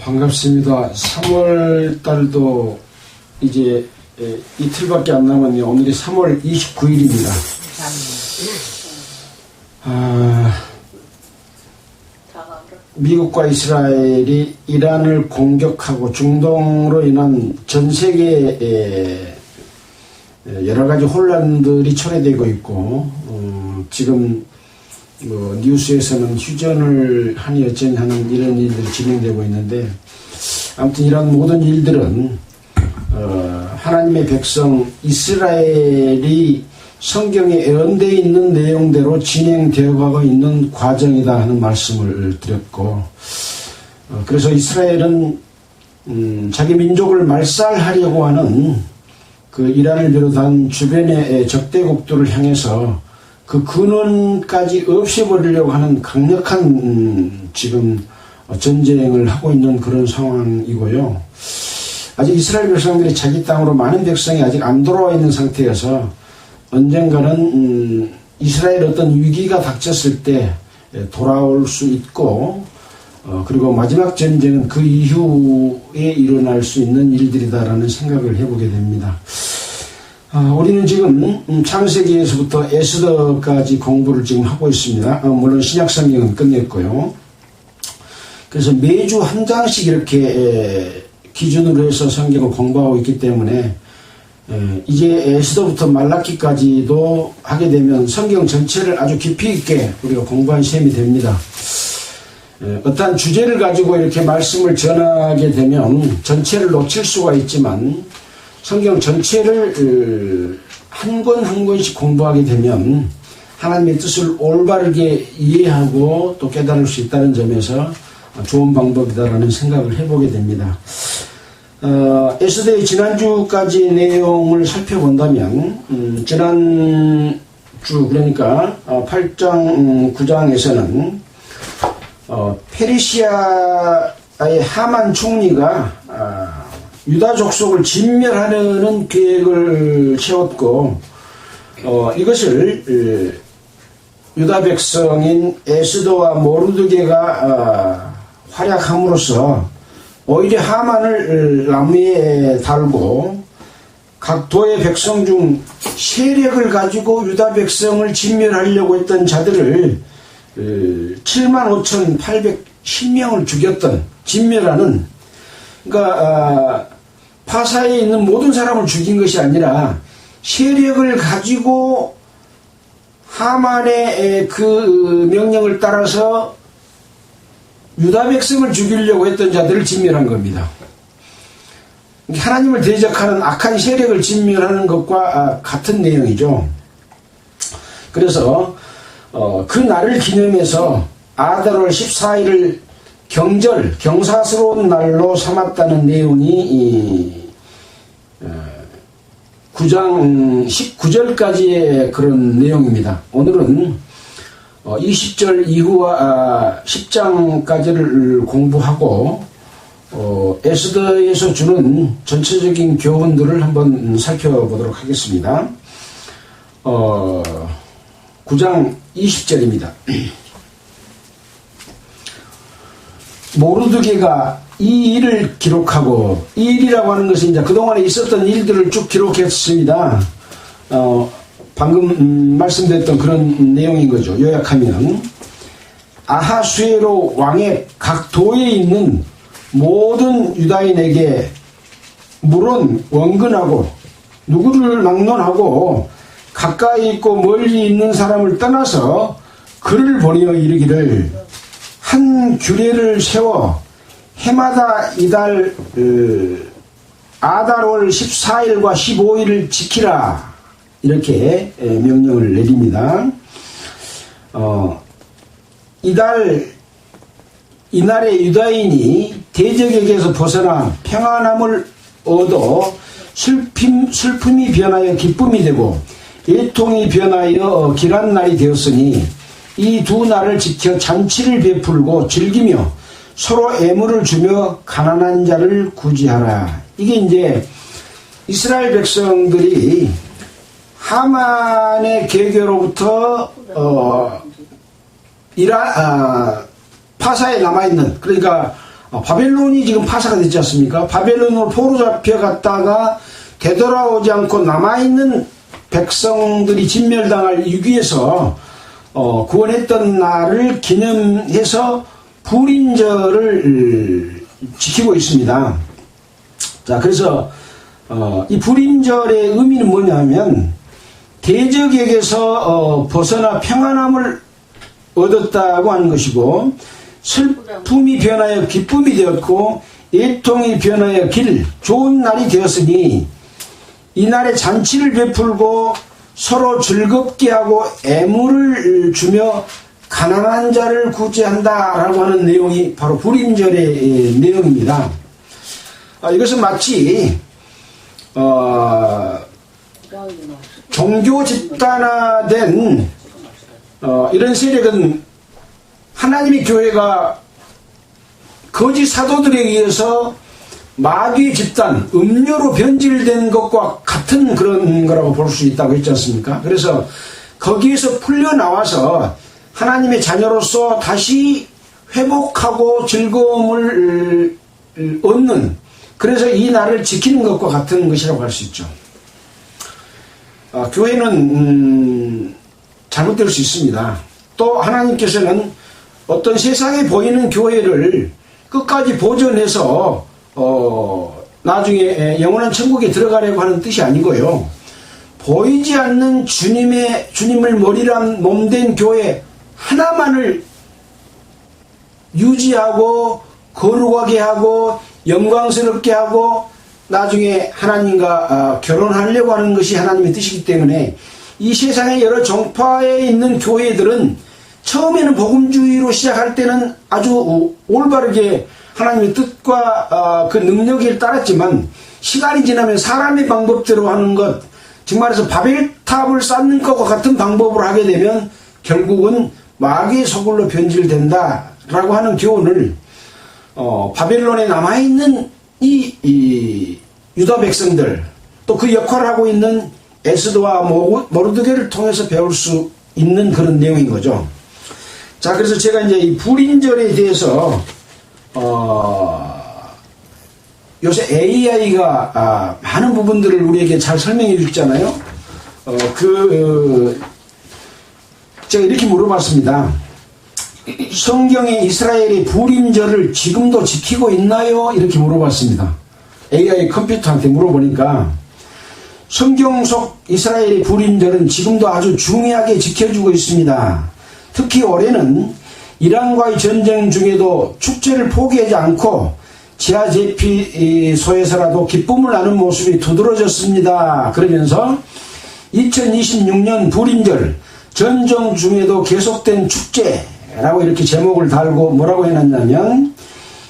반갑습니다. 3월 달도 이제 이틀밖에 안 남았네요. 오늘이 3월 29일입니다. 미국과 이스라엘이 이란을 공격하고 중동으로 인한 전 세계의 여러 가지 혼란들이 초래되고 있고, 지금 뉴스에서는 휴전을 하니 어쩌니 하는 이런 일들이 진행되고 있는데, 아무튼 이런 모든 일들은 하나님의 백성 이스라엘이 성경에 예언되어 있는 내용대로 진행되어 가고 있는 과정이다 하는 말씀을 드렸고, 그래서 이스라엘은 자기 민족을 말살하려고 하는 그 이란을 비롯한 주변의 적대국들을 향해서 그 근원까지 없애버리려고 하는 강력한 지금 전쟁을 하고 있는 그런 상황이고요. 아직 이스라엘 백성들이 자기 땅으로 많은 백성이 아직 안 돌아와 있는 상태여서 언젠가는 이스라엘 어떤 위기가 닥쳤을 때 돌아올 수 있고, 그리고 마지막 전쟁은 그 이후에 일어날 수 있는 일들이다라는 생각을 해보게 됩니다. 우리는 지금 창세기에서부터 에스더까지 공부를 지금 하고 있습니다. 물론 신약성경은 끝냈고요. 그래서 매주 한 장씩 이렇게 기준으로 해서 성경을 공부하고 있기 때문에 이제 에스더부터 말라기까지도 하게 되면 성경 전체를 아주 깊이 있게 우리가 공부한 셈이 됩니다. 어떠한 주제를 가지고 이렇게 말씀을 전하게 되면 전체를 놓칠 수가 있지만, 성경 전체를 한 권 한 권씩 공부하게 되면 하나님의 뜻을 올바르게 이해하고 또 깨달을 수 있다는 점에서 좋은 방법이다라는 생각을 해보게 됩니다. 에스더의 지난주까지 내용을 살펴본다면, 지난주 그러니까 8장 9장에서는 페르시아의 하만 총리가 유다 족속을 진멸하려는 계획을 세웠고, 이것을 유다 백성인 에스더와 모르드게가 활약함으로써 오히려 하만을 나무에 달고 각 도의 백성 중 세력을 가지고 유다 백성을 진멸하려고 했던 자들을 75,810명을 죽였던, 진멸하는, 그러니까 파사에 있는 모든 사람을 죽인 것이 아니라 세력을 가지고 하만의 그 명령을 따라서 유다 백성을 죽이려고 했던 자들을 진멸한 겁니다. 하나님을 대적하는 악한 세력을 진멸하는 것과 같은 내용이죠. 그래서 그 날을 기념해서 아달월 14일을 경절, 경사스러운 날로 삼았다는 내용이 9장 19절까지의 그런 내용입니다. 오늘은 20절 이후와 10장까지를 공부하고 에스더에서 주는 전체적인 교훈들을 한번 살펴보도록 하겠습니다. 9장 20절입니다. 모르드게가 이 일을 기록하고, 이 일이라고 하는 것은 이제 그동안에 있었던 일들을 쭉 기록했습니다. 방금 말씀드렸던 그런 내용인 거죠. 요약하면, 아하수에로 왕의 각 도에 있는 모든 유다인에게 물론 원근하고 누구를 막론하고 가까이 있고 멀리 있는 사람을 떠나서 글을 보내어 이르기를, 한 규례를 세워 해마다 이달 아달월 14일과 15일을 지키라, 이렇게 명령을 내립니다. 이날에 유다인이 대적에게서 벗어나 평안함을 얻어 슬픔이 변하여 기쁨이 되고 애통이 변하여 길한 날이 되었으니, 이 두 날을 지켜 잔치를 베풀고 즐기며 서로 애물을 주며 가난한 자를 구제하라. 이게 이제 이스라엘 백성들이 하만의 계교로부터 파사에 남아있는, 그러니까 바벨론이 지금 파사가 됐지 않습니까? 바벨론으로 포로 잡혀갔다가 되돌아오지 않고 남아있는 백성들이 진멸당할 위기에서 구원했던 날을 기념해서 불임절을 지키고 있습니다. 자, 그래서 이 불임절의 의미는 뭐냐면 대적에게서 벗어나 평안함을 얻었다고 하는 것이고, 슬픔이 변하여 기쁨이 되었고 애통이 변하여 좋은 날이 되었으니 이 날에 잔치를 베풀고 서로 즐겁게 하고 애물을 주며 가난한 자를 구제한다라고 하는 내용이 바로 불임절의 내용입니다. 이것은 마치 종교 집단화된 이런 세력은 하나님의 교회가 거짓 사도들에 의해서 마귀의 집단, 음료로 변질된 것과 같은 그런 거라고 볼 수 있다고 했지 않습니까? 그래서 거기에서 풀려나와서 하나님의 자녀로서 다시 회복하고 즐거움을 얻는, 그래서 이 날을 지키는 것과 같은 것이라고 할 수 있죠. 교회는 잘못될 수 있습니다. 또 하나님께서는 어떤 세상에 보이는 교회를 끝까지 보존해서 나중에 영원한 천국에 들어가려고 하는 뜻이 아니고요. 보이지 않는 주님을 머리로 한 몸된 교회 하나만을 유지하고 거룩하게 하고 영광스럽게 하고 나중에 하나님과 결혼하려고 하는 것이 하나님의 뜻이기 때문에 이 세상의 여러 종파에 있는 교회들은 처음에는 복음주의로 시작할 때는 아주 올바르게 하나님의 뜻과 그 능력을 따랐지만 시간이 지나면 사람의 방법대로 하는 것, 즉 말해서 바벨탑을 쌓는 것과 같은 방법으로 하게 되면 결국은 마귀의 소굴로 변질된다라고 하는 교훈을 바벨론에 남아있는 이 유다 백성들, 또 그 역할을 하고 있는 에스더와 모르드게를 통해서 배울 수 있는 그런 내용인 거죠. 자, 그래서 제가 이제 이 불임절에 대해서 요새 AI가 많은 부분들을 우리에게 잘 설명해 주잖아요. 제가 이렇게 물어봤습니다. 성경에 이스라엘의 불임절을 지금도 지키고 있나요? 이렇게 물어봤습니다. AI 컴퓨터한테 물어보니까 성경 속 이스라엘의 불임절은 지금도 아주 중요하게 지켜주고 있습니다. 특히 올해는 이란과의 전쟁 중에도 축제를 포기하지 않고 지하 제피소에서라도 기쁨을 나눈 모습이 두드러졌습니다. 그러면서 2026년 불임절 전쟁 중에도 계속된 축제라고 이렇게 제목을 달고 뭐라고 해놨냐면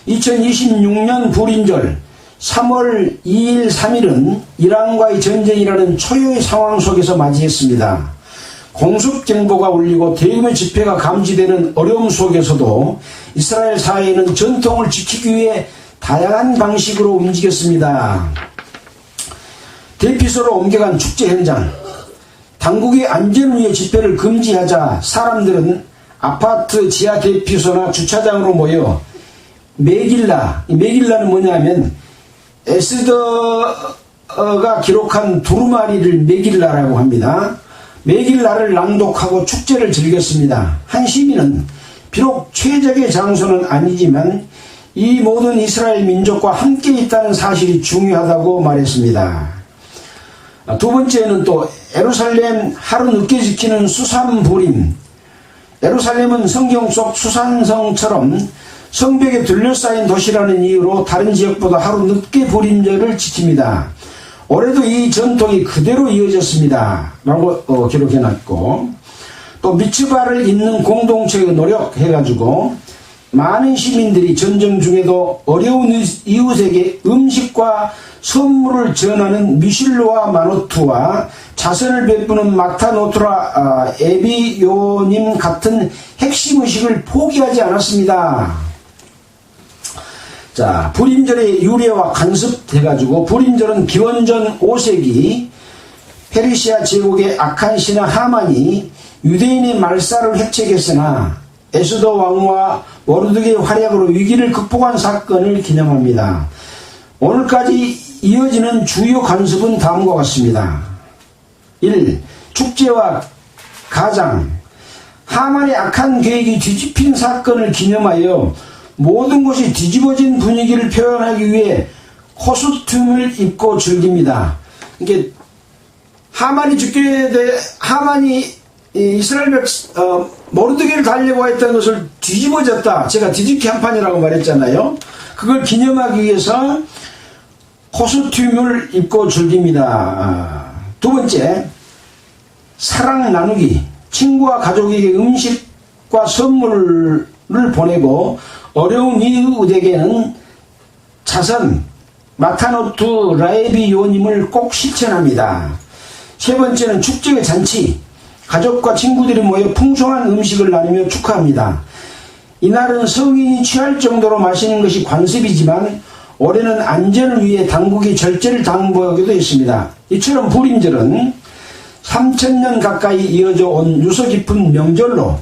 2026년 불임절 3월 2일 3일은 이란과의 전쟁이라는 초유의 상황 속에서 맞이했습니다. 공습경보가 울리고 대규모 집회가 감지되는 어려움 속에서도 이스라엘 사회는 전통을 지키기 위해 다양한 방식으로 움직였습니다. 대피소로 옮겨간 축제 현장, 당국의 안전을 위해 집회를 금지하자 사람들은 아파트 지하 대피소나 주차장으로 모여 메길라는 뭐냐면 에스더가 기록한 두루마리를 메길라라고 합니다. 메길라를 낭독하고 축제를 즐겼습니다. 한 시민은 비록 최적의 장소는 아니지만 이 모든 이스라엘 민족과 함께 있다는 사실이 중요하다고 말했습니다. 두 번째는 또 예루살렘 하루 늦게 지키는 수산불임. 예루살렘은 성경 속 수산성처럼 성벽에 둘러싸인 도시라는 이유로 다른 지역보다 하루 늦게 불임절을 지킵니다. 올해도 이 전통이 그대로 이어졌습니다. 라고 기록해놨고, 또 미츠바를 잇는 공동체의 노력해가지고 많은 시민들이 전쟁 중에도 어려운 이웃에게 음식과 선물을 전하는 미실로와 마노투와 자선을 베푸는 마타노트라 에비요님 같은 핵심 의식을 포기하지 않았습니다. 자, 불임절의 유래와 간섭해가지고 불임절은 기원전 5세기 페르시아 제국의 악한 신하 하만이 유대인의 말살을 획책했으나 에스더 왕과 모르드게의 활약으로 위기를 극복한 사건을 기념합니다. 오늘까지 이어지는 주요 관습은 다음과 같습니다. 1. 축제와 가장. 하만의 악한 계획이 뒤집힌 사건을 기념하여 모든 것이 뒤집어진 분위기를 표현하기 위해 코스튬을 입고 즐깁니다. 이게 하만이 이스라엘 모르드게를 달려고 했던 것을 뒤집어졌다. 제가 뒤집기 한판이라고 말했잖아요. 그걸 기념하기 위해서 코스튬을 입고 즐깁니다. 두 번째, 사랑 나누기. 친구와 가족에게 음식과 선물을 보내고 어려운 이웃에게는 자선, 마타노트 라에비 요님을 꼭 실천합니다. 세 번째는 축제의 잔치. 가족과 친구들이 모여 풍성한 음식을 나누며 축하합니다. 이날은 성인이 취할 정도로 마시는 것이 관습이지만 올해는 안전을 위해 당국이 절제를 당부하기도 했습니다. 이처럼 부림절은 3000년 가까이 이어져 온 유서 깊은 명절로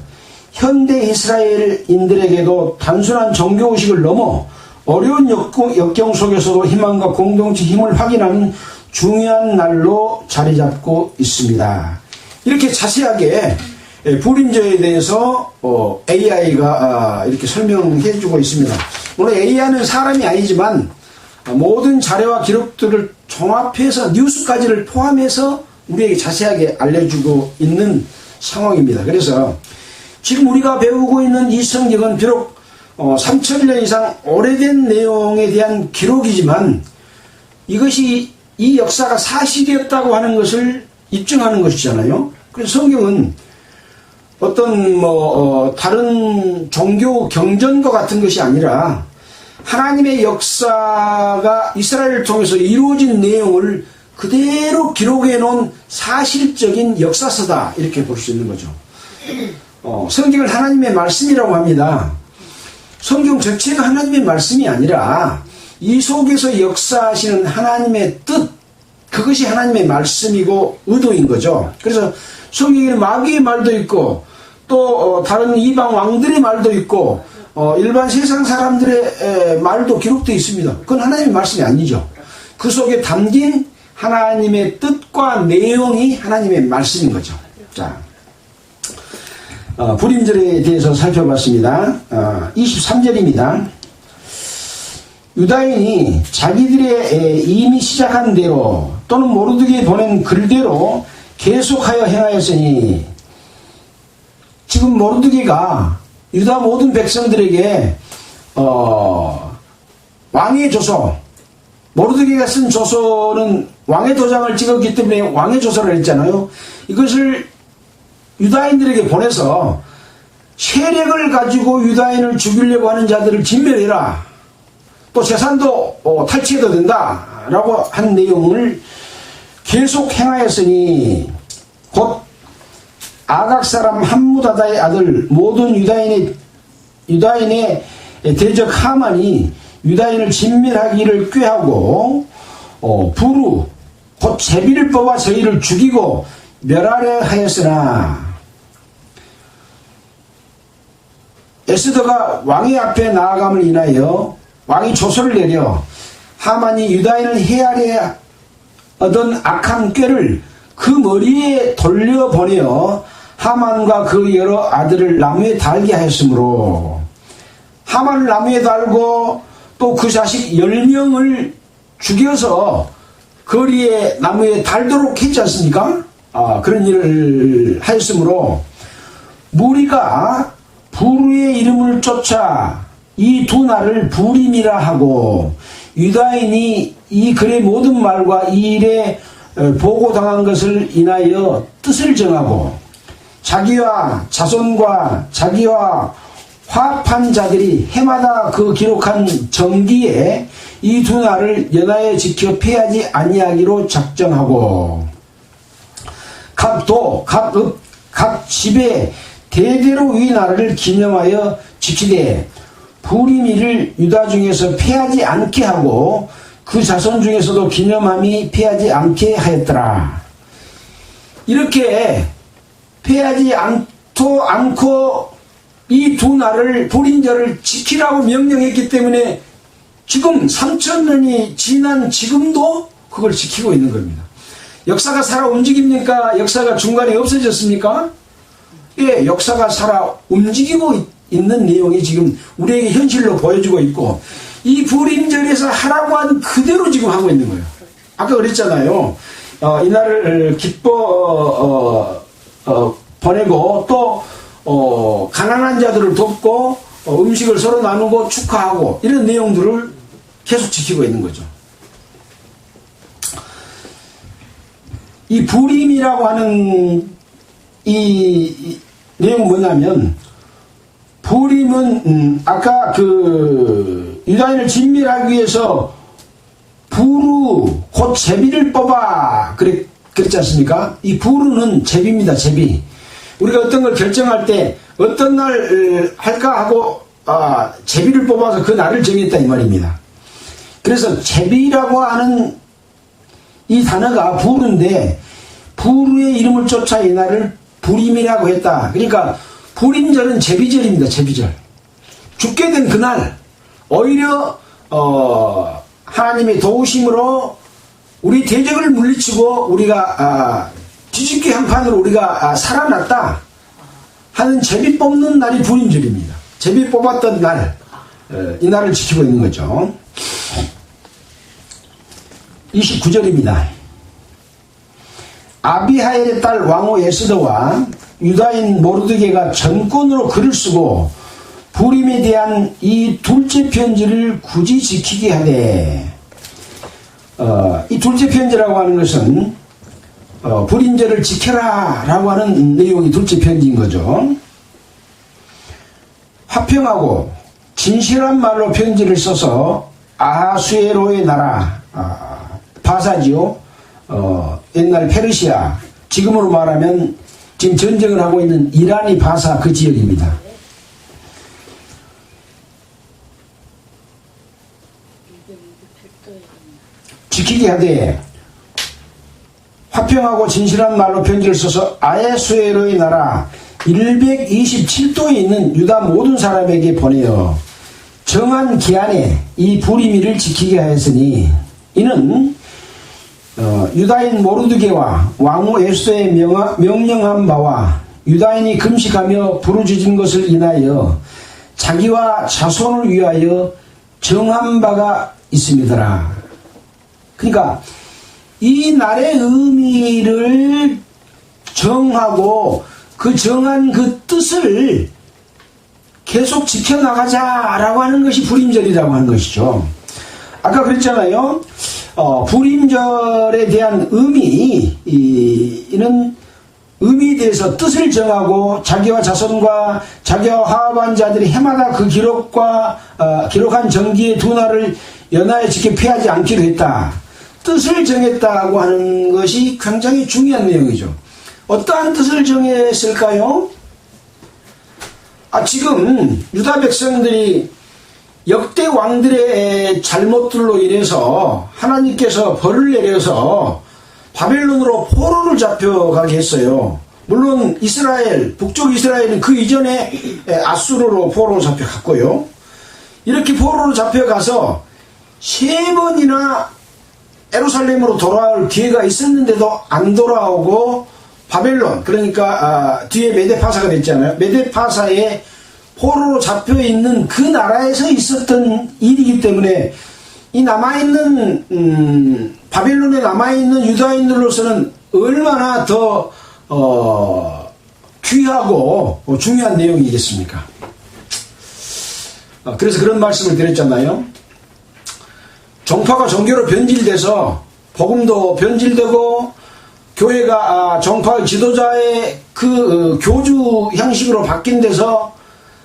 현대 이스라엘인들에게도 단순한 종교의식을 넘어 어려운 역경 속에서도 희망과 공동체 힘을 확인하는 중요한 날로 자리 잡고 있습니다. 이렇게 자세하게 부림절에 대해서 AI가 이렇게 설명해 주고 있습니다. 물론 AI는 사람이 아니지만 모든 자료와 기록들을 종합해서 뉴스까지를 포함해서 우리에게 자세하게 알려주고 있는 상황입니다. 그래서 지금 우리가 배우고 있는 이 성경은 비록 3000년 이상 오래된 내용에 대한 기록이지만 이것이 이 역사가 사실이었다고 하는 것을 입증하는 것이잖아요. 그래서 성경은 어떤 다른 종교 경전과 같은 것이 아니라 하나님의 역사가 이스라엘을 통해서 이루어진 내용을 그대로 기록해 놓은 사실적인 역사서다, 이렇게 볼 수 있는 거죠. 성경을 하나님의 말씀이라고 합니다. 성경 전체가 하나님의 말씀이 아니라 이 속에서 역사하시는 하나님의 뜻, 그것이 하나님의 말씀이고 의도인 거죠. 그래서 성경에는 마귀의 말도 있고 또 다른 이방 왕들의 말도 있고 일반 세상 사람들의 말도 기록되어 있습니다. 그건 하나님의 말씀이 아니죠. 그 속에 담긴 하나님의 뜻과 내용이 하나님의 말씀인 거죠. 자, 부림절에 대해서 살펴봤습니다. 23절입니다. 유다인이 자기들의 이미 시작한 대로 또는 모르드게에 보낸 글대로 계속하여 행하였으니, 지금 모르드게가 유다 모든 백성들에게 왕의 조서, 모르드게가 쓴 조서는 왕의 도장을 찍었기 때문에 왕의 조서를 했잖아요. 이것을 유다인들에게 보내서 세력을 가지고 유다인을 죽이려고 하는 자들을 진멸해라, 또 재산도 탈취해도 된다 라고 한 내용을 계속 행하였으니, 곧 아각 사람 함무다다의 아들 모든 유다인의 대적 하만이 유다인을 진멸하기를 꾀하고 부루 곧 제비를 뽑아 저희를 죽이고 멸하려 하였으나, 에스더가 왕의 앞에 나아감을 인하여 왕이 조서를 내려 하만이 유다인을 해하려 하던 악한 꾀를 그 머리에 돌려보내어 하만과 그 여러 아들을 나무에 달게 하였으므로, 하만을 나무에 달고 또 그 자식 10명을 죽여서 거리에 나무에 달도록 했지 않습니까? 그런 일을 하였으므로 무리가 부르의 이름을 쫓아 이 두 날을 부림이라 하고, 유다인이 이 글의 모든 말과 이 일에 보고당한 것을 인하여 뜻을 정하고 자기와 자손과 자기와 화합한 자들이 해마다 그 기록한 정기에 이 두 날을 연하여 지켜 패하지 아니하기로 작정하고, 각 도, 각 읍, 각 집에 대대로 이 날을 기념하여 지키되 부림이를 유다 중에서 패하지 않게 하고 그 자손 중에서도 기념함이 패하지 않게 하였더라. 이렇게 패하지 않고 이 두 날을 불임절을 지키라고 명령했기 때문에 지금 3000년이 지난 지금도 그걸 지키고 있는 겁니다. 역사가 살아 움직입니까? 역사가 중간에 없어졌습니까? 예, 역사가 살아 움직이고 있는 내용이 지금 우리에게 현실로 보여주고 있고, 이 불임절에서 하라고 한 그대로 지금 하고 있는 거예요. 아까 그랬잖아요. 이날을 기뻐 보내고 또 가난한 자들을 돕고 음식을 서로 나누고 축하하고 이런 내용들을 계속 지키고 있는 거죠. 이 불임이라고 하는 이 내용은 뭐냐면, 불임은 아까 그 유다인을 진멸하기 위해서 부르 곧 제비를 뽑아 그랬지 않습니까? 이 부르는 제비입니다. 제비. 우리가 어떤 걸 결정할 때 어떤 날 할까 하고 제비를 뽑아서 그 날을 정했다 이 말입니다. 그래서 제비라고 하는 이 단어가 부르인데, 부르의 이름을 쫓아 이 날을 불임이라고 했다. 그러니까 불임절은 제비절입니다. 제비절. 죽게 된 그날 오히려 하나님의 도우심으로 우리 대적을 물리치고 우리가 뒤집기 한 판으로 우리가 살아났다 하는 제비 뽑는 날이 불임절입니다. 제비 뽑았던 날, 이 날을 지키고 있는 거죠. 29절입니다. 아비하엘의 딸 왕후 에스더와 유다인 모르드게가 전권으로 글을 쓰고 불임에 대한 이 둘째 편지를 굳이 지키게 하되, 이 둘째 편지라고 하는 것은 불임절을 지켜라 라고 하는 내용이 둘째 편지인 거죠. 화평하고 진실한 말로 편지를 써서 아하수에로의 나라, 바사지요, 옛날 페르시아, 지금으로 말하면 지금 전쟁을 하고 있는 이란이 바사 그 지역입니다. 지키게 하되, 화평하고 진실한 말로 편지를 써서 아하수에로의 나라 127도에 있는 유다 모든 사람에게 보내어 정한 기한에 이 불임일을 지키게 하였으니, 이는 유다인 모르드게와 왕후 에스더의 명령한 바와 유다인이 금식하며 부르짖은 것을 인하여 자기와 자손을 위하여 정한 바가 있음이더라. 그러니까 이 날의 의미를 정하고 그 정한 그 뜻을 계속 지켜나가자라고 하는 것이 불임절이라고 하는 것이죠. 아까 그랬잖아요. 불임절에 대한 이는 의미에 대해서 뜻을 정하고 자기와 자손과 자기와 화합한 자들이 해마다 그 기록한 정기의 두 날을 연하에 지켜 피하지 않기로 했다. 뜻을 정했다고 하는 것이 굉장히 중요한 내용이죠. 어떠한 뜻을 정했을까요? 지금 유다 백성들이 역대 왕들의 잘못들로 인해서 하나님께서 벌을 내려서 바벨론으로 포로를 잡혀가게 했어요. 물론 이스라엘, 북쪽 이스라엘은 그 이전에 아수르로 포로로 잡혀갔고요. 이렇게 포로로 잡혀가서 3번이나 예루살렘으로 돌아올 기회가 있었는데도 안 돌아오고 바벨론, 그러니까 뒤에 메데파사가 됐잖아요. 메데파사에 포로로 잡혀있는 그 나라에서 있었던 일이기 때문에 이 남아있는 바벨론에 남아있는 유다인들로서는 얼마나 더 귀하고 중요한 내용이겠습니까? 그래서 그런 말씀을 드렸잖아요. 종파가 종교로 변질돼서 복음도 변질되고 교회가 종파의 지도자의 그 교주 형식으로 바뀐 데서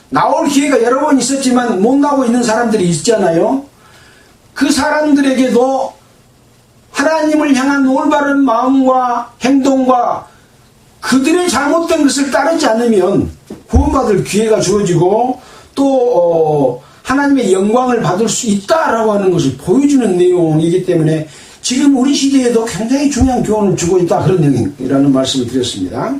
나올 기회가 여러 번 있었지만 못 나오고 있는 사람들이 있잖아요. 그 사람들에게도 하나님을 향한 올바른 마음과 행동과 그들의 잘못된 것을 따르지 않으면 구원받을 기회가 주어지고 또 하나님의 영광을 받을 수 있다라고 하는 것을 보여주는 내용이기 때문에 지금 우리 시대에도 굉장히 중요한 교훈을 주고 있다, 그런 내용이라는 말씀을 드렸습니다.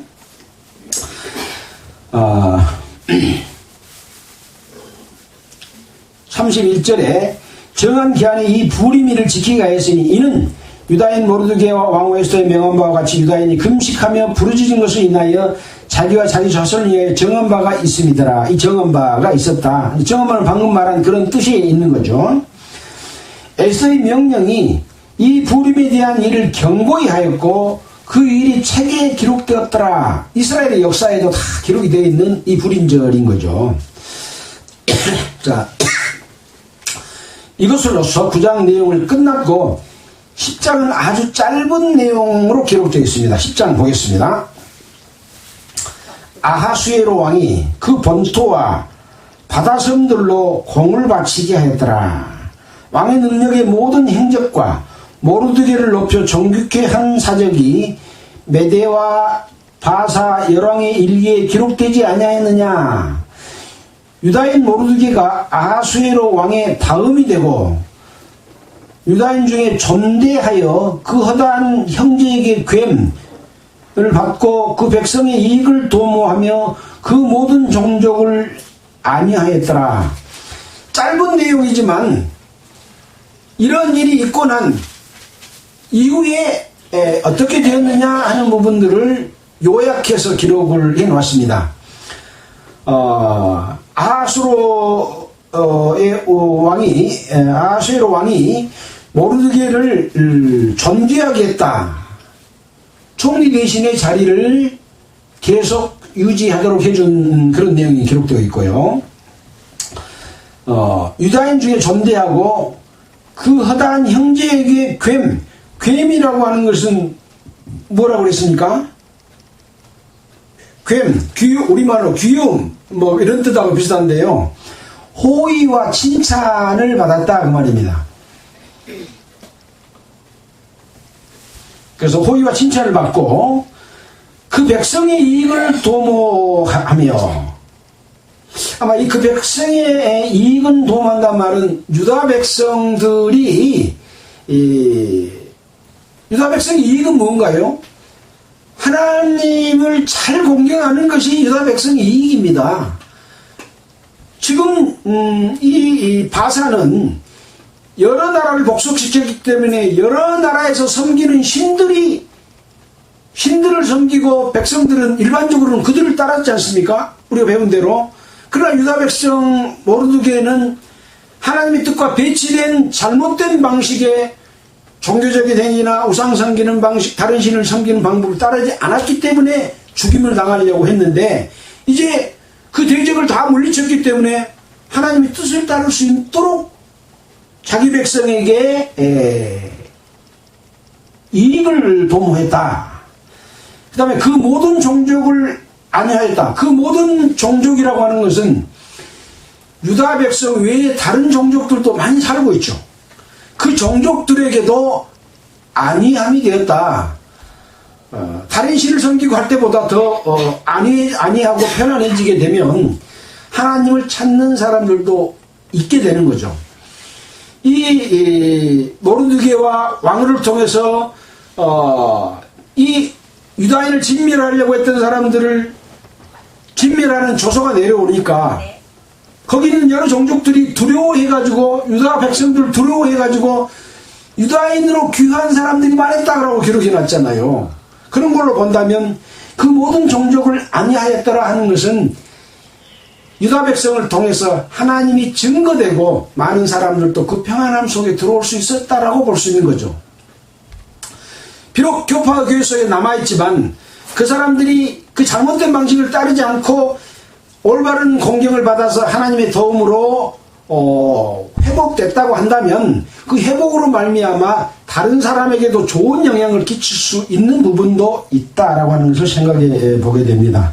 31절에 정한 기한에 이 부리미를 지키게 하였으니 이는 유다인 모르드게와 왕 에스더의 명한 바와 같이 유다인이 금식하며 부르짖은 것을 인하여 자기와 자기 자손을 위하여 정한 바가 있음이더라. 이 정한 바가 있었다. 정한 방금 말한 그런 뜻이 있는 거죠. 에스더의 명령이 이 부림에 대한 일을 경고히 하였고 그 일이 책에 기록되었더라. 이스라엘의 역사에도 다 기록이 되어 있는 이 불임절인 거죠. 자, 이것으로서 9장 내용을 끝났고 10장은 아주 짧은 내용으로 기록되어 있습니다. 10장 보겠습니다. 아하수에로 왕이 그 본토와 바다섬들로 공을 바치게 하였더라. 왕의 능력의 모든 행적과 모르드게를 높여 존귀케 한 사적이 메대와 바사 열왕의 일기에 기록되지 아니하였느냐. 유다인 모르드게가 아하수에로 왕의 다음이 되고 유다인 중에 존대하여 그 허다한 형제에게 괴임을 받고 그 백성의 이익을 도모하며 그 모든 종족을 아니하였더라. 짧은 내용이지만 이런 일이 있고 난 이후에 어떻게 되었느냐 하는 부분들을 요약해서 기록을 해놓았습니다. 아하수에로 왕이 모르드게를 존귀하게 했다. 총리 대신의 자리를 계속 유지하도록 해준 그런 내용이 기록되어 있고요. 유다인 중에 존대하고 그 허다한 형제에게 괴임이라고 하는 것은 뭐라고 그랬습니까? 우리말로 귀여움, 뭐 이런 뜻하고 비슷한데요. 호의와 칭찬을 받았다 그 말입니다. 그래서 호의와 칭찬을 받고 그 백성의 이익을 도모하며, 아마 그 백성의 이익은 도모한다는 말은 유다 백성들이 유다 백성의 이익은 뭔가요? 하나님을 잘 공경하는 것이 유다 백성의 이익입니다. 지금 이 바사는 여러 나라를 복속시켰기 때문에 여러 나라에서 섬기는 신들을 섬기고 백성들은 일반적으로는 그들을 따랐지 않습니까? 우리가 배운 대로. 그러나 유다 백성 모르드게는 하나님의 뜻과 배치된 잘못된 방식의 종교적인 행위나 우상 섬기는 방식, 다른 신을 섬기는 방법을 따르지 않았기 때문에 죽임을 당하려고 했는데, 이제 그 대적을 다 물리쳤기 때문에 하나님의 뜻을 따를 수 있도록 자기 백성에게 이익을 도모했다. 그 다음에 그 모든 종족을 안해하였다. 그 모든 종족이라고 하는 것은 유다 백성 외에 다른 종족들도 많이 살고 있죠. 그 종족들에게도 안위함이 되었다. 다른 신을 섬기고 할 때보다 더 안위하고 편안해지게 되면 하나님을 찾는 사람들도 있게 되는 거죠. 이 모르드게와 왕을 통해서 이 유다인을 진멸하려고 했던 사람들을 진멸하는 조서가 내려오니까 거기 있는 여러 종족들이 두려워해가지고, 유다 백성들 두려워해가지고 유다인으로 귀한 사람들이 많았다고 기록해놨잖아요. 그런 걸로 본다면 그 모든 종족을 안위하였더라 하는 것은 유다 백성을 통해서 하나님이 증거되고 많은 사람들도 그 평안함 속에 들어올 수 있었다라고 볼 수 있는 거죠. 비록 교파 교회 속에 남아있지만 그 사람들이 그 잘못된 방식을 따르지 않고 올바른 공경을 받아서 하나님의 도움으로 회복됐다고 한다면 그 회복으로 말미암아 다른 사람에게도 좋은 영향을 끼칠 수 있는 부분도 있다라고 하는 것을 생각해 보게 됩니다.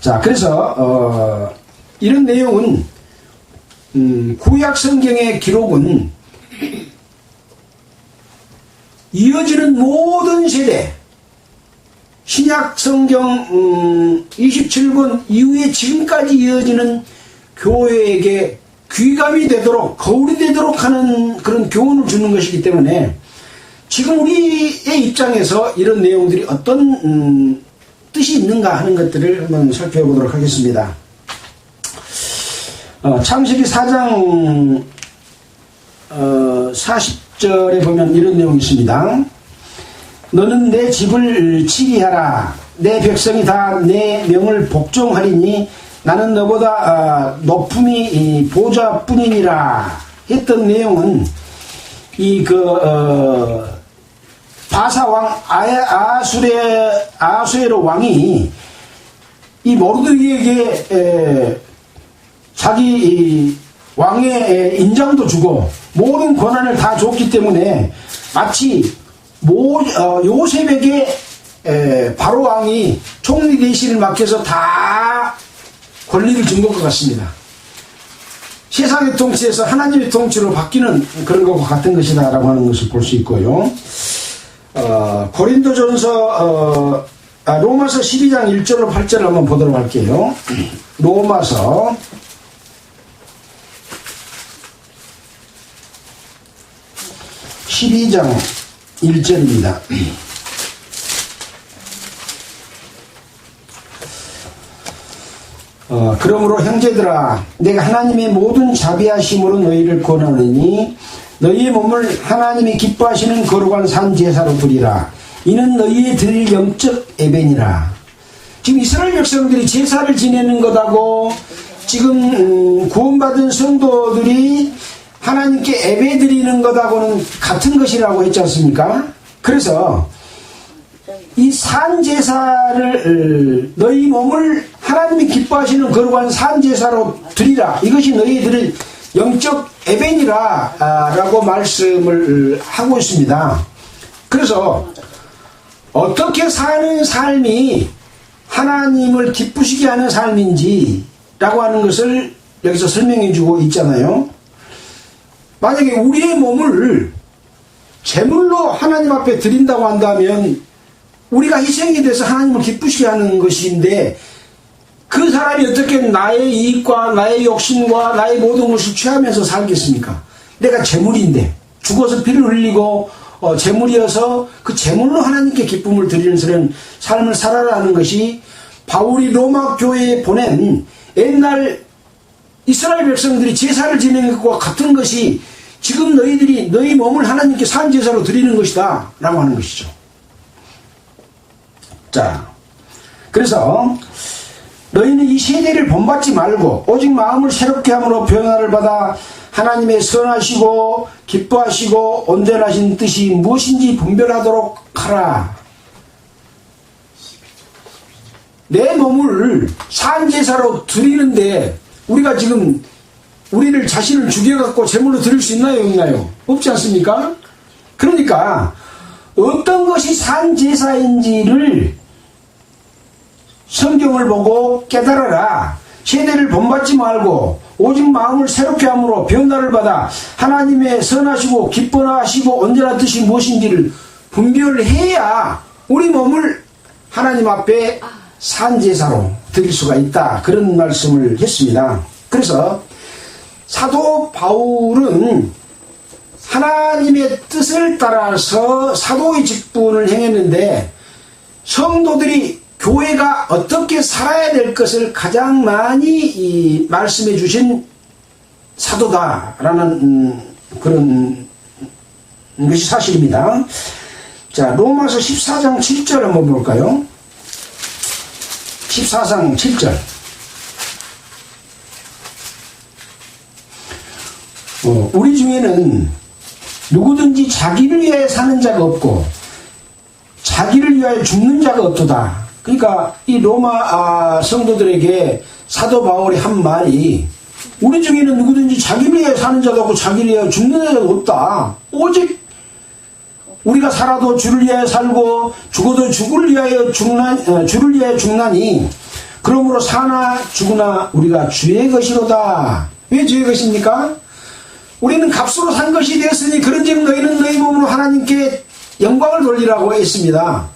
자, 그래서 이런 내용은 구약 성경의 기록은 이어지는 모든 세대, 신약 성경 27권 이후에 지금까지 이어지는 교회에게 귀감이 되도록, 거울이 되도록 하는 그런 교훈을 주는 것이기 때문에 지금 우리의 입장에서 이런 내용들이 어떤 뜻이 있는가 하는 것들을 한번 살펴보도록 하겠습니다. 창세기 4장 40절에 보면 이런 내용이 있습니다. 너는 내 집을 치게 하라. 내 백성이 다 내 명을 복종하리니 나는 너보다 높음이 보좌뿐이니라 했던 내용은 바사왕 아수에로 왕이 이 모르드게에게 자기 왕의 인장도 주고 모든 권한을 다 줬기 때문에 마치 요셉에게 바로 왕이 총리 대신을 맡겨서 다 권리를 준 것 같습니다. 세상의 통치에서 하나님의 통치로 바뀌는 그런 것과 같은 것이다 라고 하는 것을 볼 수 있고요. 고린도전서 로마서 12장 1절로 8절을 한번 보도록 할게요. 로마서 12장 1절입니다. 그러므로 형제들아 내가 하나님의 모든 자비하심으로 너희를 권하느니 너희의 몸을 하나님이 기뻐하시는 거룩한 산 제사로 드리라. 이는 너희의 드릴 영적 예배니라. 지금 이스라엘 백성들이 제사를 지내는 것하고 지금 구원받은 성도들이 하나님께 예배 드리는 것하고는 같은 것이라고 했지 않습니까? 그래서 이 산제사를 너희 몸을 하나님이 기뻐하시는 거룩한 산제사로 드리라. 이것이 너희들의 영적 예배니라 라고 말씀을 하고 있습니다. 그래서 어떻게 사는 삶이 하나님을 기쁘시게 하는 삶인지 라고 하는 것을 여기서 설명해 주고 있잖아요. 만약에 우리의 몸을 제물로 하나님 앞에 드린다고 한다면 우리가 희생이 돼서 하나님을 기쁘시게 하는 것인데 그 사람이 어떻게 나의 이익과 나의 욕심과 나의 모든 것을 취하면서 살겠습니까? 내가 제물인데 죽어서 피를 흘리고 제물이어서 그 제물로 하나님께 기쁨을 드리는 삶을 살아라는 것이 바울이 로마 교회에 보낸 옛날 이스라엘 백성들이 제사를 지내는 것과 같은 것이 지금 너희들이 너희 몸을 하나님께 산제사로 드리는 것이다 라고 하는 것이죠. 자, 그래서 너희는 이 세대를 본받지 말고 오직 마음을 새롭게 함으로 변화를 받아 하나님의 선하시고 기뻐하시고 온전하신 뜻이 무엇인지 분별하도록 하라. 내 몸을 산제사로 드리는데 우리가 지금 우리를 자신을 죽여갖고 제물로 드릴 수 있나요? 없나요? 없지 않습니까? 그러니까 어떤 것이 산제사인지를 성경을 보고 깨달아라. 세대를 본받지 말고 오직 마음을 새롭게 함으로 변화를 받아 하나님의 선하시고 기뻐하시고 온전한 뜻이 무엇인지를 분별해야 우리 몸을 하나님 앞에 산제사로 드릴 수가 있다. 그런 말씀을 했습니다. 그래서 사도 바울은 하나님의 뜻을 따라서 사도의 직분을 행했는데 성도들이 교회가 어떻게 살아야 될 것을 가장 많이 말씀해 주신 사도다라는 그런 것이 사실입니다. 자, 로마서 14장 7절 한번 볼까요? 14장 7절. 우리 중에는 누구든지 자기를 위하여 사는 자가 없고 자기를 위하여 죽는 자가 없도다. 그러니까 이 로마 성도들에게 사도 바울이 한 말이 우리 중에는 누구든지 자기를 위하여 사는 자도 없고 자기를 위하여 죽는 자가 없다. 오직 우리가 살아도 주를 위하여 살고 죽어도 주를 위하여 죽나니 그러므로 사나 죽으나 우리가 주의 것이로다. 왜 주의 것입니까? 우리는 값으로 산 것이 되었으니 그런즉 너희는 너희 몸으로 하나님께 영광을 돌리라고 했습니다.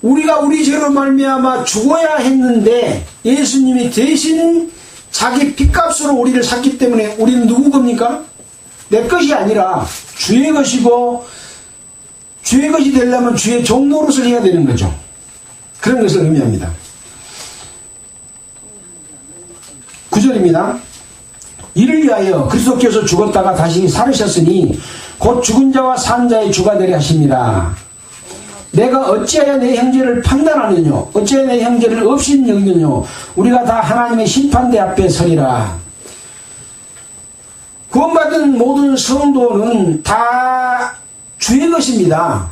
우리가 우리 죄로 말미암아 죽어야 했는데 예수님이 대신 자기 피값으로 우리를 샀기 때문에 우리는 누구 겁니까? 내 것이 아니라 주의 것이고 주의 것이 되려면 주의 종 노릇을 해야 되는 거죠. 그런 것을 의미합니다. 9절입니다. 이를 위하여 그리스도께서 죽었다가 다시 살으셨으니 곧 죽은 자와 산 자의 주가 되려 하십니다. 내가 어찌하여 내 형제를 판단하느뇨? 어찌하여 내 형제를 없인 여기느뇨? 우리가 다 하나님의 심판대 앞에 서리라. 구원받은 모든 성도는 다 주의 것입니다.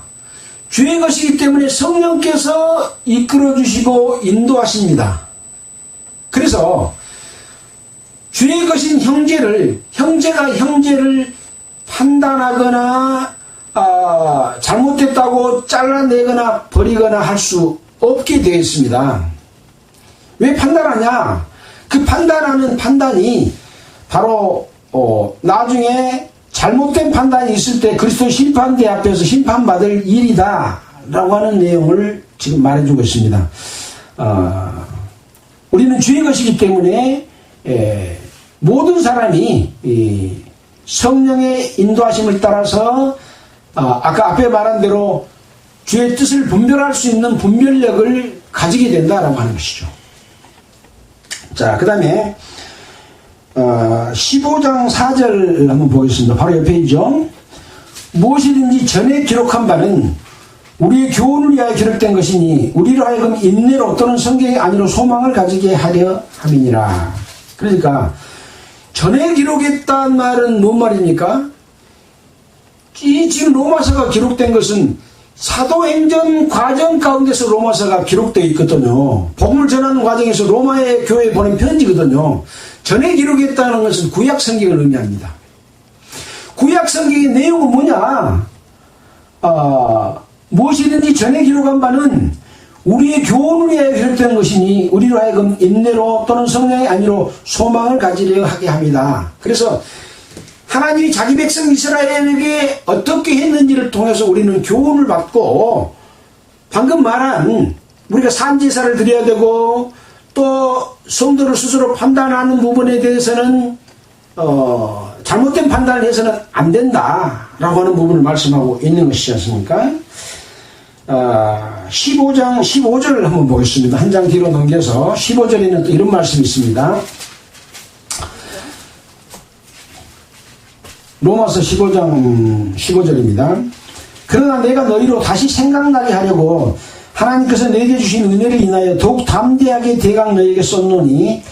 주의 것이기 때문에 성령께서 이끌어주시고 인도하십니다. 그래서 주의 것인 형제가 형제를 판단하거나 잘못됐다고 잘라내거나 버리거나 할 수 없게 되어 있습니다. 왜 판단하냐? 그 판단하는 판단이 바로 나중에 잘못된 판단이 있을 때 그리스도 심판대 앞에서 심판받을 일이다 라고 하는 내용을 지금 말해주고 있습니다. 우리는 주의 것이기 때문에 모든 사람이 성령의 인도하심을 따라서 아까 앞에 말한 대로 주의 뜻을 분별할 수 있는 분별력을 가지게 된다라고 하는 것이죠. 자, 그 다음에 15장 4절 한번 보겠습니다. 바로 옆에 있죠. 무엇이든지 전에 기록한 바는 우리의 교훈을 위하여 기록된 것이니 우리로 하여금 인내로 또는 성경이 아니로 소망을 가지게 하려 함이니라. 그러니까 전에 기록했다는 말은 뭔 말입니까? 이 지금 로마서가 기록된 것은 사도행전 과정 가운데서 로마서가 기록되어 있거든요. 복음을 전하는 과정에서 로마의 교회에 보낸 편지거든요. 전에 기록했다는 것은 구약 성경을 의미합니다. 구약 성경의 내용은 뭐냐? 무엇이든지 전에 기록한 바는 우리의 교훈을 위하여 기록된 것이니 우리로 하여금 인내로 또는 성령의 안위로 소망을 가지려 하게 합니다. 그래서 하나님이 자기 백성 이스라엘에게 어떻게 했는지를 통해서 우리는 교훈을 받고 방금 말한 우리가 산제사를 드려야 되고 또 성도를 스스로 판단하는 부분에 대해서는 잘못된 판단을 해서는 안 된다라고 하는 부분을 말씀하고 있는 것이지 않습니까? 15장 15절을 한번 보겠습니다. 한 장 뒤로 넘겨서 15절에는 또 이런 말씀이 있습니다. 로마서 15장 15절입니다. 그러나 내가 너희로 다시 생각나게 하려고 하나님께서 너희에게 주신 은혜를 인하여 더욱 담대하게 대강 너희에게 쏟노니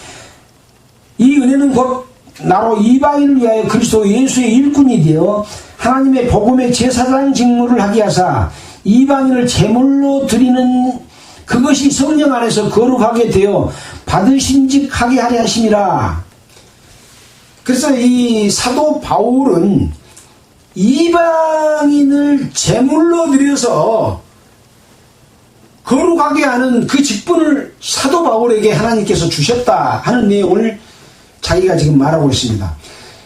이 은혜는 곧 나로 이방인을 위하여 그리스도 예수의 일꾼이 되어 하나님의 복음의 제사장 직무를 하게 하사 이방인을 제물로 드리는 그것이 성령 안에서 거룩하게 되어 받으심직하게 하려 하심이라. 그래서 이 사도 바울은 이방인을 제물로 드려서 거룩하게 하는 그 직분을 사도 바울에게 하나님께서 주셨다 하는 내용을 자기가 지금 말하고 있습니다.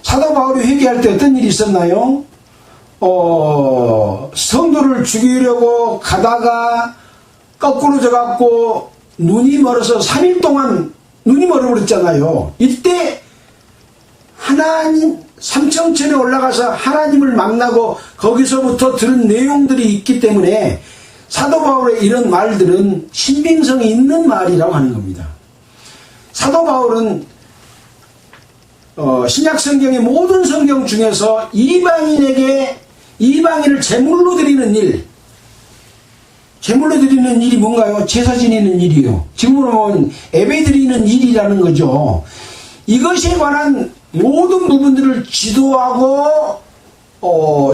사도 바울이 회개할 때 어떤 일이 있었나요? 성도를 죽이려고 가다가 거꾸로 져갖고 눈이 멀어서 3일 동안 눈이 멀어버렸잖아요. 이때 하나님 삼청천에 올라가서 하나님을 만나고 거기서부터 들은 내용들이 있기 때문에 사도 바울의 이런 말들은 신빙성이 있는 말이라고 하는 겁니다. 사도 바울은 신약 성경의 모든 성경 중에서 이방인을 제물로 드리는 일, 제물로 드리는 일이 뭔가요? 제사 지내는 일이요. 지금으로 보면 예배 드리는 일이라는 거죠. 이것에 관한 모든 부분들을 지도하고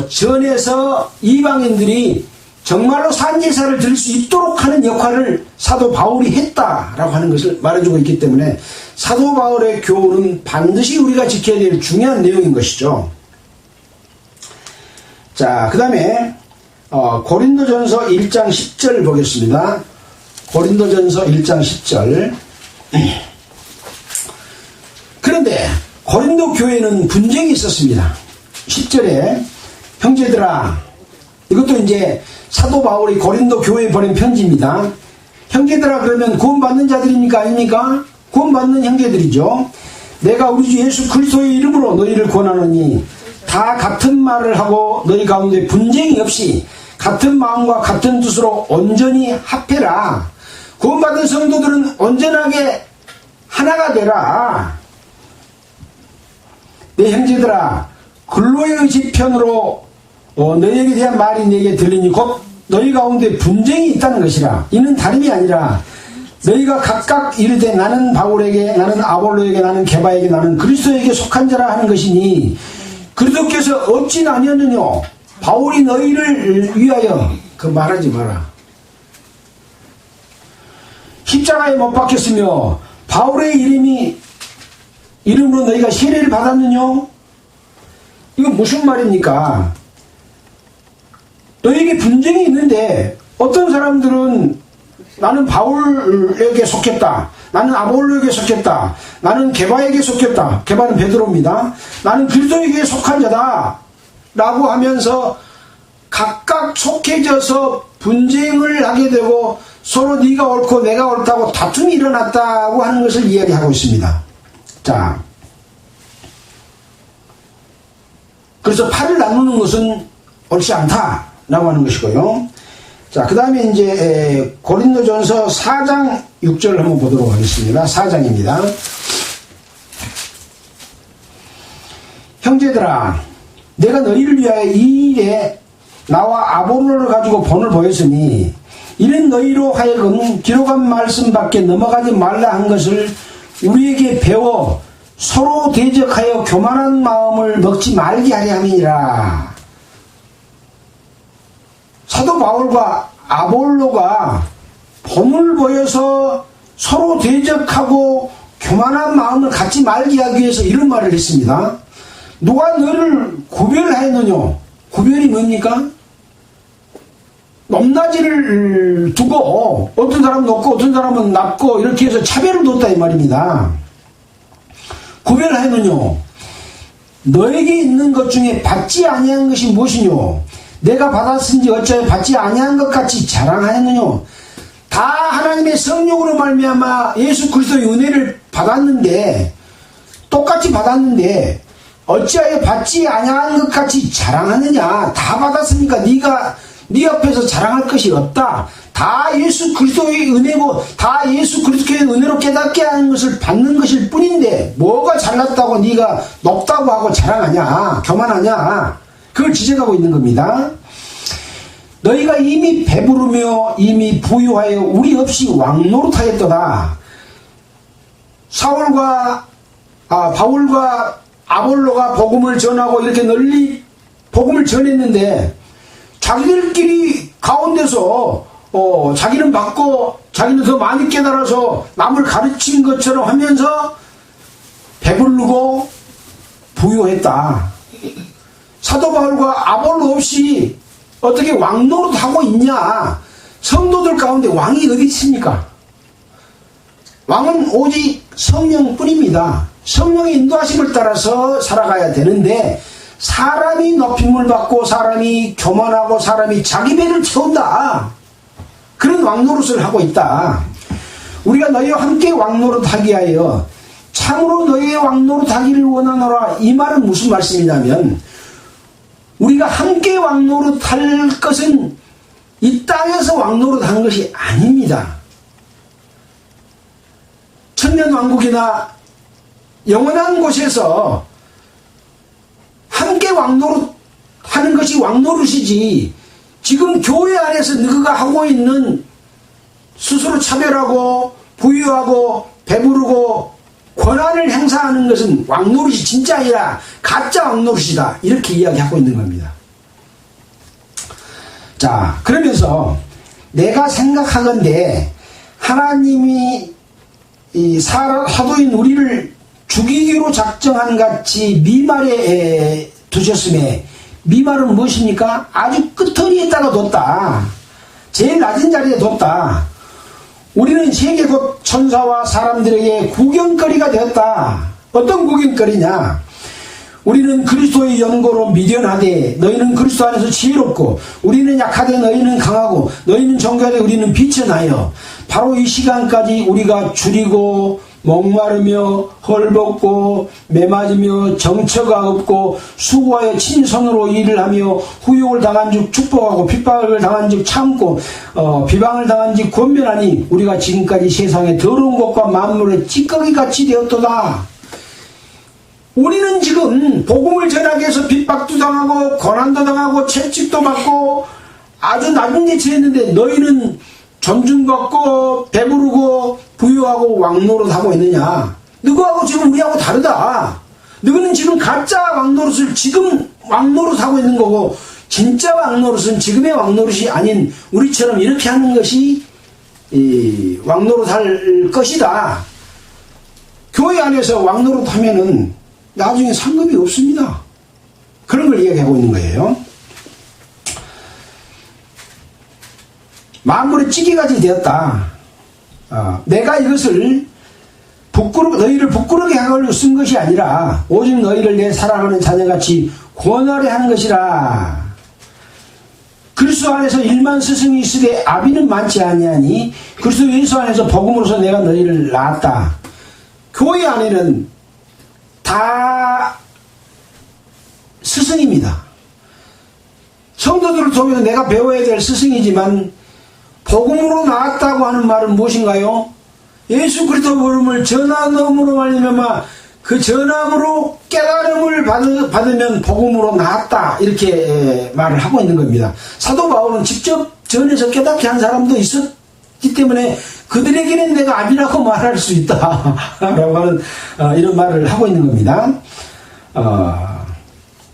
전해서 이방인들이 정말로 산제사를 드릴 수 있도록 하는 역할을 사도 바울이 했다라고 하는 것을 말해주고 있기 때문에 사도 바울의 교훈은 반드시 우리가 지켜야 될 중요한 내용인 것이죠. 자, 그 다음에 고린도전서 1장 10절 보겠습니다. 고린도전서 1장 10절. 그런데 고린도 교회는 분쟁이 있었습니다. 10절에 형제들아, 이것도 이제 사도 바울이 고린도 교회에 보낸 편지입니다. 형제들아, 그러면 구원받는 자들입니까? 아닙니까? 구원받는 형제들이죠. 내가 우리 주 예수 그리스도의 이름으로 너희를 권하노니 다 같은 말을 하고 너희 가운데 분쟁이 없이 같은 마음과 같은 뜻으로 온전히 합해라. 구원받은 성도들은 온전하게 하나가 되라. 내 형제들아 근로의 의지편으로 너희에게 대한 말이 내게 들리니 곧 너희 가운데 분쟁이 있다는 것이라. 이는 다름이 아니라 너희가 각각 이르되 나는 바울에게 나는 아볼로에게 나는 게바에게 나는 그리스도에게 속한 자라 하는 것이니 그리스도께서 어찌 나뉘었느냐. 바울이 너희를 위하여 그 말하지 마라. 십자가에 못 박혔으며 바울의 이름으로 너희가 세례를 받았느냐? 이거 무슨 말입니까? 너희에게 분쟁이 있는데 어떤 사람들은 나는 바울에게 속했다. 나는 아볼로에게 속했다. 나는 게바에게 속했다. 게바는 베드로입니다. 나는 그리스도에게 속한 자다. 라고 하면서 각각 속해져서 분쟁을 하게 되고 서로 네가 옳고 내가 옳다고 다툼이 일어났다고 하는 것을 이야기하고 있습니다. 자, 그래서 팔을 나누는 것은 옳지 않다라고 하는 것이고요. 자, 그 다음에 이제 고린도전서 4장 6절을 한번 보도록 하겠습니다. 4장입니다. 형제들아, 내가 너희를 위하여 이 일에 나와 아볼로를 가지고 본을 보였으니 이는 너희로 하여금 기록한 말씀 밖에 넘어가지 말라 한 것을 우리에게 배워 서로 대적하여 교만한 마음을 먹지 말게 하려 함이니라. 사도 바울과 아볼로가 본을 보여서 서로 대적하고 교만한 마음을 갖지 말게 하기 위해서 이런 말을 했습니다. 누가 너를 구별하였느냐? 구별이 뭡니까? 높낮이를 두고 어떤 사람은 높고 어떤 사람은 낮고 이렇게 해서 차별을 뒀다 이 말입니다. 구별하였느냐? 너에게 있는 것 중에 받지 아니한 것이 무엇이냐? 내가 받았은지 어찌하여 받지 아니한 것 같이 자랑하였느냐? 다 하나님의 성령으로 말미암아 예수 그리스도의 은혜를 받았는데 똑같이 받았는데 어찌하여 받지 아니한 것 같이 자랑하느냐? 다 받았으니까 네가 네 앞에서 자랑할 것이 없다. 다 예수 그리스도의 은혜고 다 예수 그리스도의 은혜로 깨닫게 하는 것을 받는 것일 뿐인데 뭐가 잘났다고 네가 높다고 하고 자랑하냐? 교만하냐? 그걸 지적하고 있는 겁니다. 너희가 이미 배부르며 이미 부유하여 우리 없이 왕노릇하였도다. 바울과 아볼로가 복음을 전하고 이렇게 널리 복음을 전했는데 자기들끼리 가운데서 자기는 받고 자기는 더 많이 깨달아서 남을 가르친 것처럼 하면서 배부르고 부유했다. 사도 바울과 아볼로 없이 어떻게 왕노릇하고 있냐? 성도들 가운데 왕이 어디 있습니까? 왕은 오직 성령뿐입니다. 성령의 인도하심을 따라서 살아가야 되는데 사람이 높임을 받고 사람이 교만하고 사람이 자기 배를 채운다. 그런 왕노릇을 하고 있다. 우리가 너희와 함께 왕노릇하게 하여 참으로 너희의 왕노릇하기를 원하노라. 이 말은 무슨 말씀이냐면 우리가 함께 왕노릇할 것은 이 땅에서 왕노릇하는 것이 아닙니다. 천년왕국이나 영원한 곳에서 함께 왕노릇하는 것이 왕노릇이지 지금 교회 안에서 너희가 하고 있는 스스로 차별하고 부유하고 배부르고 권한을 행사하는 것은 왕노릇이 진짜 아니라 가짜 왕노릇이다. 이렇게 이야기하고 있는 겁니다. 자, 그러면서 내가 생각하건대 하나님이 이 사도인 우리를 죽이기로 작정한 같이 미말에 두셨음에 미말은 무엇입니까? 아주 끄트리에다가 뒀다. 제일 낮은 자리에 뒀다. 우리는 세계 곳 천사와 사람들에게 구경거리가 되었다. 어떤 구경거리냐? 우리는 그리스도의 연고로 미련하되 너희는 그리스도 안에서 지혜롭고 우리는 약하되 너희는 강하고 너희는 정결하되 우리는 비천하여 바로 이 시간까지 우리가 줄이고 목마르며 헐벗고 매맞으며 정처가 없고 수고하여 친손으로 일을 하며 후욕을 당한 즉 축복하고 핍박을 당한 즉 참고 비방을 당한 즉 권면하니 우리가 지금까지 세상의 더러운 것과 만물의 찌꺼기같이 되었도다. 우리는 지금 복음을 전하기 위해서 핍박도 당하고 고난도 당하고 채찍도 받고 아주 낮은 데 처했는데 너희는 존중받고 배부르고 부유하고 왕노릇하고 있느냐. 너하고 지금 우리하고 다르다. 너희는 지금 가짜 왕노릇을 지금 왕노릇하고 있는 거고 진짜 왕노릇은 지금의 왕노릇이 아닌 우리처럼 이렇게 하는 것이 왕노릇할 것이다. 교회 안에서 왕노릇하면은 나중에 상급이 없습니다. 그런 걸 이야기하고 있는 거예요. 만물의 찌개같이 되었다. 내가 이것을 너희를 부끄럽게 하려고 쓴 것이 아니라 오직 너희를 내 사랑하는 자녀같이 권하려 하는 것이라. 그리스도 안에서 1만 스승이 있으되 아비는 많지 아니하니 그리스도 예수 안에서 복음으로서 내가 너희를 낳았다. 교회 안에는 다 스승입니다. 성도들을 통해서 내가 배워야 될 스승이지만 복음으로 나왔다고 하는 말은 무엇인가요? 예수 그리스도 복음을 전함으로 말미암아 그 전함으로 깨달음을 받으면 복음으로 나왔다 이렇게 말을 하고 있는 겁니다. 사도 바울은 직접 전해서 깨닫게 한 사람도 있었기 때문에 그들에게는 내가 아비라고 말할 수 있다 라고 하는 이런 말을 하고 있는 겁니다.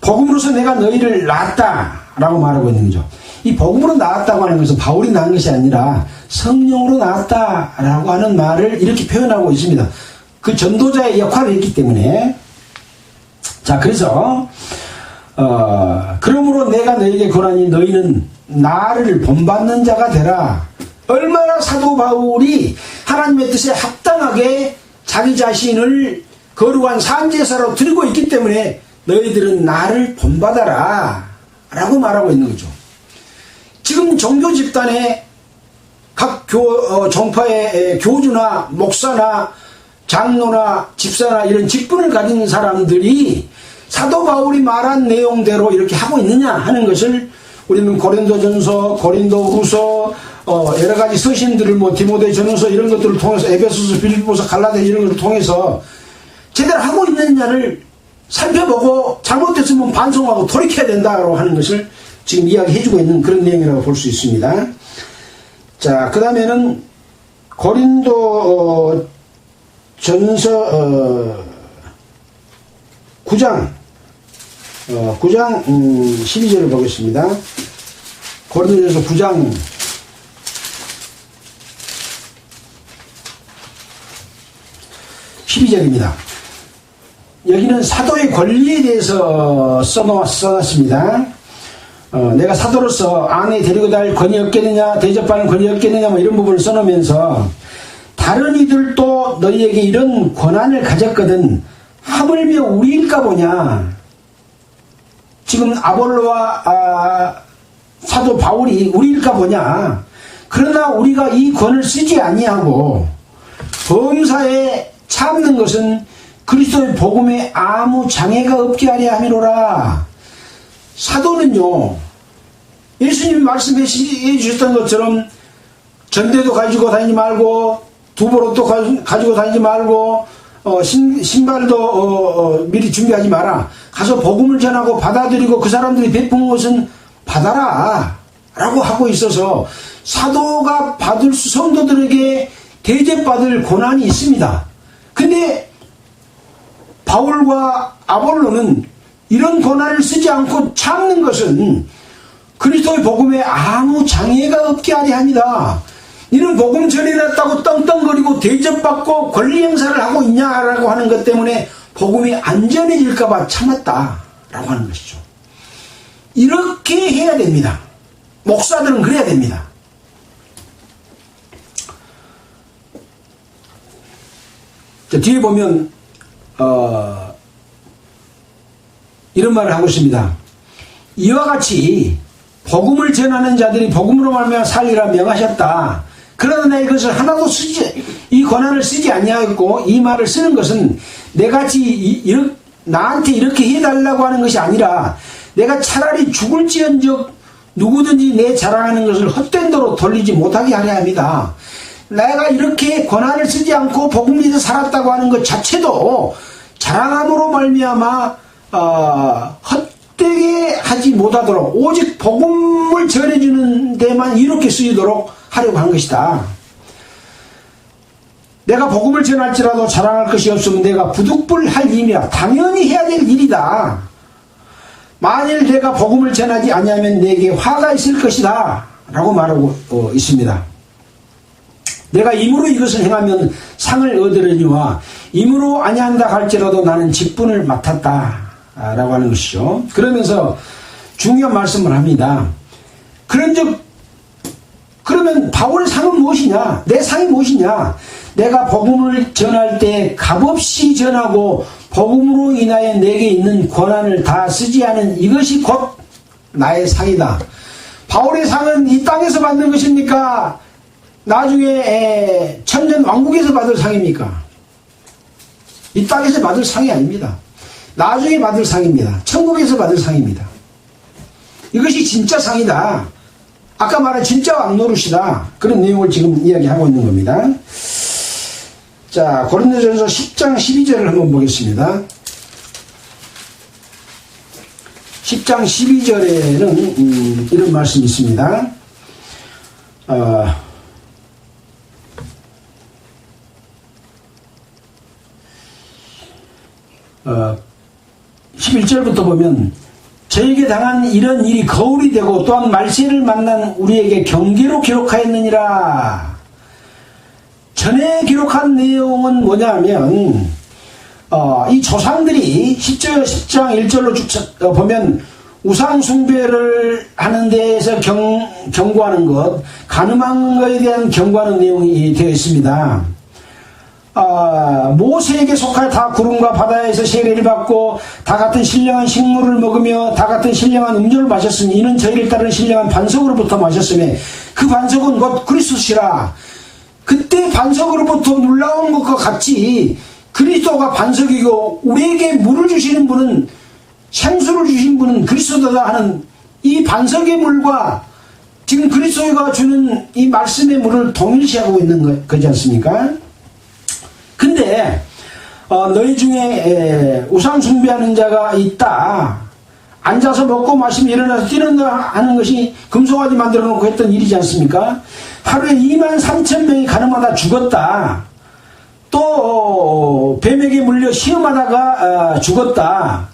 복음으로서 내가 너희를 낳았다 라고 말하고 있는 거죠. 이 복음으로 나왔다고 하는 것은 바울이 낳은 것이 아니라 성령으로 나왔다라고 하는 말을 이렇게 표현하고 있습니다. 그 전도자의 역할을 했기 때문에. 자, 그래서 그러므로 내가 너희에게 권하니 너희는 나를 본받는 자가 되라. 얼마나 사도 바울이 하나님의 뜻에 합당하게 자기 자신을 거룩한 산제사로 드리고 있기 때문에 너희들은 나를 본받아라 라고 말하고 있는 거죠. 지금 종교 집단의 각 종파의 교주나 목사나 장로나 집사나 이런 직분을 가진 사람들이 사도 바울이 말한 내용대로 이렇게 하고 있느냐 하는 것을 우리는 고린도전서, 고린도후서, 여러 가지 서신들을 디모데전서 이런 것들을 통해서 에베소서, 빌립보서, 갈라디아 이런 것을 통해서 제대로 하고 있느냐를 살펴보고 잘못됐으면 반성하고 돌이켜야 된다고 하는 것을 지금 이야기해주고 있는 그런 내용이라고 볼 수 있습니다. 자, 그 다음에는 고린도 전서 9장 12절을 보겠습니다. 고린도전서 9장 12절입니다. 여기는 사도의 권리에 대해서 써놨습니다. 내가 사도로서 안에 데리고 다닐 권위 없겠느냐, 대접받는 권위 없겠느냐, 이런 부분을 써놓으면서 다른 이들도 너희에게 이런 권한을 가졌거든 하물며 우리일까 보냐. 지금 아볼로와 사도 바울이 우리일까 보냐. 그러나 우리가 이 권을 쓰지 아니하고 범사에 참는 것은 그리스도의 복음에 아무 장애가 없게 하려 함이로라. 사도는요, 예수님이 말씀해 주셨던 것처럼 전대도 가지고 다니지 말고 두보로도 가지고 다니지 말고 신발도 미리 준비하지 마라. 가서 복음을 전하고 받아들이고 그 사람들이 베푼 것은 받아라 라고 하고 있어서 사도가 성도들에게 대접받을 권한이 있습니다. 근데 바울과 아볼로는 이런 권한을 쓰지 않고 참는 것은 그리스도의 복음에 아무 장애가 없게 하려 합니다. 이런 복음 전해놨다고 떵떵거리고 대접받고 권리 행사를 하고 있냐라고 하는 것 때문에 복음이 안전해질까봐 참았다라고 하는 것이죠. 이렇게 해야 됩니다. 목사들은 그래야 됩니다. 자, 뒤에 보면 이런 말을 하고 있습니다. 이와 같이 복음을 전하는 자들이 복음으로 말미암아 살리라 명하셨다. 그러나 이것을 하나도 이 권한을 쓰지 아니하였고 이 말을 쓰는 것은 내같이 나한테 이렇게 해달라고 하는 것이 아니라 내가 차라리 죽을지언정 누구든지 내 자랑하는 것을 헛된 도로 돌리지 못하게 하려 합니다. 내가 이렇게 권한을 쓰지 않고 복음 위에서 살았다고 하는 것 자체도 자랑함으로 말미암아 헛되게 하지 못하도록 오직 복음을 전해주는 데만 이렇게 쓰이도록 하려고 한 것이다. 내가 복음을 전할지라도 자랑할 것이 없으면 내가 부득불할 일이야. 당연히 해야 될 일이다. 만일 내가 복음을 전하지 아니하면 내게 화가 있을 것이다 라고 말하고 있습니다. 내가 임으로 이것을 행하면 상을 얻으려니와 임으로 아니한다 할지라도 나는 직분을 맡았다 라고 하는 것이죠. 그러면서 중요한 말씀을 합니다. 그러면 바울의 상은 무엇이냐? 내 상이 무엇이냐? 내가 복음을 전할 때 값없이 전하고 복음으로 인하여 내게 있는 권한을 다 쓰지 않은 이것이 곧 나의 상이다. 바울의 상은 이 땅에서 받는 것입니까? 나중에 천년 왕국에서 받을 상입니까? 이 땅에서 받을 상이 아닙니다. 나중에 받을 상입니다. 천국에서 받을 상입니다. 이것이 진짜 상이다. 아까 말한 진짜 왕노릇이다. 그런 내용을 지금 이야기하고 있는 겁니다. 자, 고린도전서 10장 12절을 한번 보겠습니다. 10장 12절에는 이런 말씀이 있습니다. 11절부터 보면 저에게 당한 이런 일이 거울이 되고 또한 말세를 만난 우리에게 경계로 기록하였느니라. 전에 기록한 내용은 뭐냐면 이 조상들이 10장 1절로 쭉 보면 우상 숭배를 하는 데에서 경고하는 것, 간음한 것에 대한 경고하는 내용이 되어 있습니다. 모세에게 속하여 다 구름과 바다에서 세례를 받고 다 같은 신령한 식물을 먹으며 다 같은 신령한 음료를 마셨으니 이는 저희를 따르는 신령한 반석으로부터 마셨으며 그 반석은 곧 그리스도시라. 그때 반석으로부터 물 나온 것과 같이 그리스도가 반석이고 우리에게 물을 주시는 분은, 생수를 주신 분은 그리스도다 하는 이 반석의 물과 지금 그리스도가 주는 이 말씀의 물을 동일시하고 있는 거지 않습니까? 근데 너희 중에 우상 숭배하는 자가 있다. 앉아서 먹고 마시며 일어나서 뛰는다 하는 것이 금송아지 만들어 놓고 했던 일이지 않습니까? 하루에 23,000명이 가늠하다 죽었다. 또 뱀에게 물려 시험하다가 죽었다.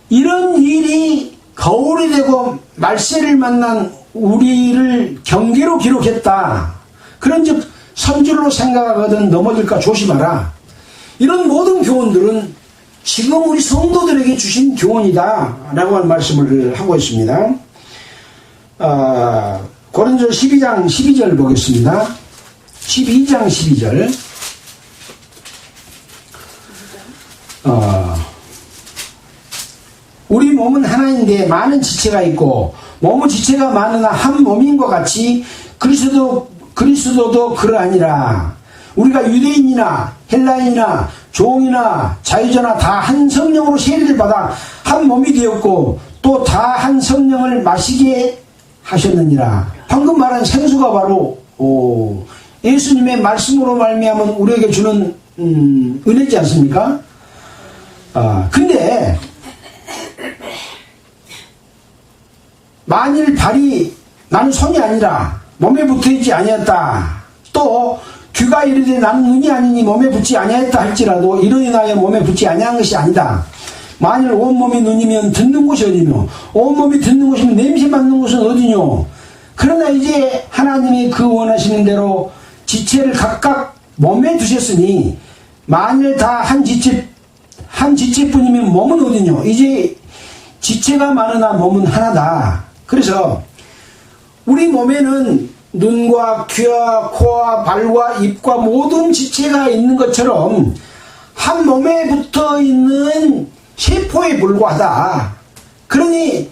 이런 일이 거울이 되고 말세를 만난 우리를 경계로 기록했다. 그런즉 선줄로 생각하거든 넘어질까 조심하라. 이런 모든 교훈들은 지금 우리 성도들에게 주신 교훈이다 라고 하는 말씀을 하고 있습니다. 고린도 12장 12절 보겠습니다. 12장 12절. 우리 몸은 하나인데 많은 지체가 있고 몸은 지체가 많으나 한 몸인 것 같이 그리스도도 그러하니라. 우리가 유대인이나 헬라인이나 종이나 자유자나 다 한 성령으로 세례를 받아 한 몸이 되었고 또 다 한 성령을 마시게 하셨느니라. 방금 말한 생수가 바로 예수님의 말씀으로 말미암은 우리에게 주는 은혜지 않습니까? 근데 만일 발이 나는 손이 아니라 몸에 붙어있지 아니었다. 또 귀가 이르되 나는 눈이 아니니 몸에 붙지 아니하였다 할지라도 이로 인하여 몸에 붙지 아니한 것이 아니다. 만일 온몸이 눈이면 듣는 곳이 어디뇨? 온몸이 듣는 곳이면 냄새 맡는 곳은 어디뇨? 그러나 이제 하나님이 그 원하시는 대로 지체를 각각 몸에 두셨으니 만일 다 한 지체뿐이면 몸은 어디뇨? 이제 지체가 많으나 몸은 하나다. 그래서 우리 몸에는 눈과 귀와 코와 발과 입과 모든 지체가 있는 것처럼 한 몸에 붙어있는 세포에 불과하다. 그러니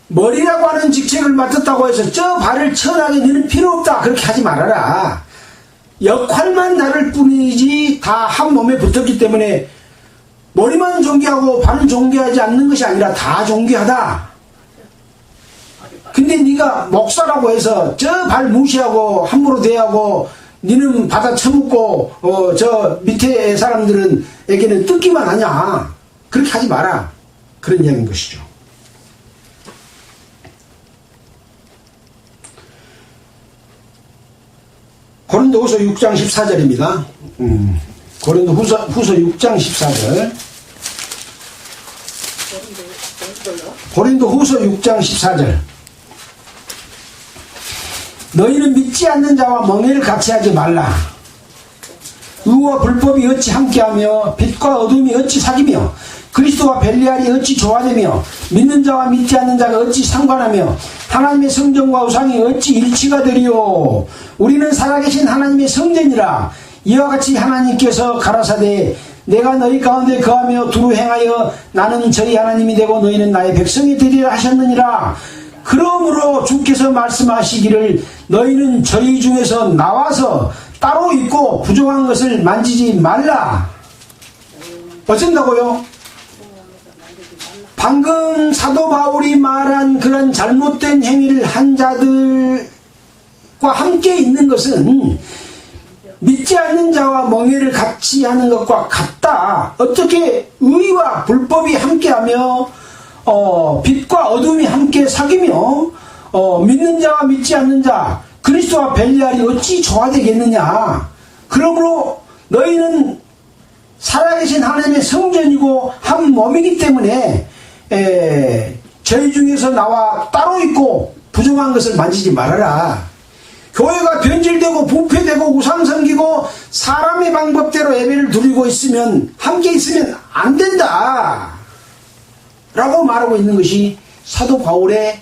머리라고 하는 직책을 맡았다고 해서 저 발을 천하게 너는 필요 없다 그렇게 하지 말아라. 역할만 다를 뿐이지 다 한 몸에 붙었기 때문에 머리만 존귀하고 발은 존귀하지 않는 것이 아니라 다 존귀하다. 근데 네가 목사라고 해서 저 발 무시하고 함부로 대하고 니는 받아 처먹고 저 밑에 사람들에게는 뜯기만 하냐. 그렇게 하지 마라. 그런 이야기인 것이죠. 고린도후서 6장 14절입니다. 고린도후서 6장 14절. 고린도후서 6장 14절. 너희는 믿지 않는 자와 멍에를 같이 하지 말라. 의와 불법이 어찌 함께하며 빛과 어둠이 어찌 사귀며 그리스도와 벨리알이 어찌 조화되며 믿는 자와 믿지 않는 자가 어찌 상관하며 하나님의 성전과 우상이 어찌 일치가 되리요. 우리는 살아계신 하나님의 성전이라. 이와 같이 하나님께서 가라사대 내가 너희 가운데 거하며 두루 행하여 나는 저희 하나님이 되고 너희는 나의 백성이 되리라 하셨느니라. 그러므로 주께서 말씀하시기를 너희는 저희 중에서 나와서 따로 있고 부정한 것을 만지지 말라. 어쩐다고요? 방금 사도 바울이 말한 그런 잘못된 행위를 한 자들과 함께 있는 것은 믿지 않는 자와 멍에를 같이 하는 것과 같다. 어떻게 의와 불법이 함께하며 빛과 어둠이 함께 사귀며 믿는 자와 믿지 않는 자 그리스도와 벨리알이 어찌 조화되겠느냐. 그러므로 너희는 살아계신 하나님의 성전이고 한 몸이기 때문에 저희 중에서 나와 따로 있고 부정한 것을 만지지 말아라. 교회가 변질되고 부패되고 우상 섬기고 사람의 방법대로 예배를 드리고 있으면 함께 있으면 안 된다 라고 말하고 있는 것이 사도 바울의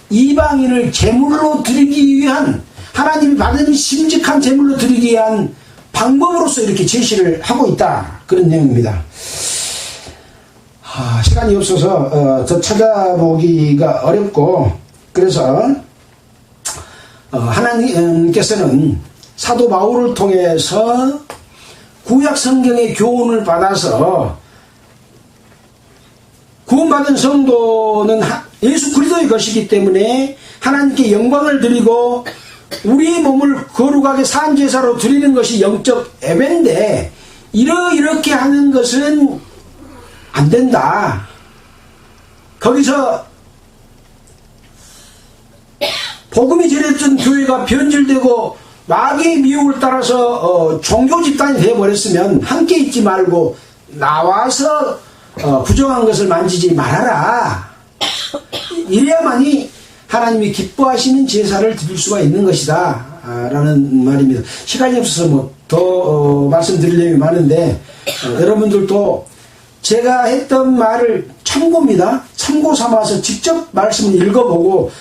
이방인을 제물로 드리기 위한 하나님이 받은 심직한 제물로 드리기 위한 방법으로서 이렇게 제시를 하고 있다. 그런 내용입니다. 시간이 없어서 더 찾아보기가 어렵고 그래서 하나님께서는 사도 바울을 통해서 구약 성경의 교훈을 받아서 구원받은 성도는 예수 그리스도의 것이기 때문에 하나님께 영광을 드리고 우리의 몸을 거룩하게 산제사로 드리는 것이 영적 예배인데 이렇게 하는 것은 안 된다. 거기서 복음이 전했던 교회가 변질되고 마귀의 미혹을 따라서 종교 집단이 되어버렸으면 함께 있지 말고 나와서 부정한 것을 만지지 말아라. 이래야만이 하나님이 기뻐하시는 제사를 드릴 수가 있는 것이다 라는 말입니다. 시간이 없어서 더 말씀드릴 내용이 많은데 여러분들도 제가 했던 말을 참고입니다. 참고 삼아서 직접 말씀을 읽어보고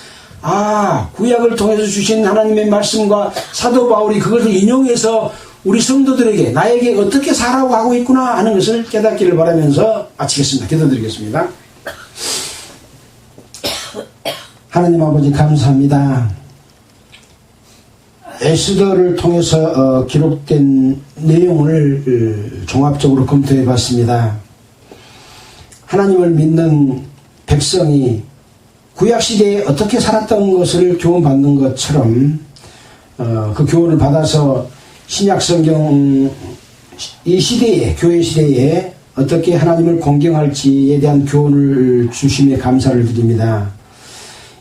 구약을 통해서 주신 하나님의 말씀과 사도 바울이 그것을 인용해서 우리 성도들에게 나에게 어떻게 살아가고 하고 있구나 하는 것을 깨닫기를 바라면서 마치겠습니다. 기도드리겠습니다. 하나님 아버지 감사합니다. 에스더를 통해서 기록된 내용을 종합적으로 검토해 봤습니다. 하나님을 믿는 백성이 구약시대에 어떻게 살았던 것을 교훈받는 것처럼 그 교훈을 받아서 신약성경 이 시대에 교회 시대에 어떻게 하나님을 공경할지에 대한 교훈을 주심에 감사를 드립니다.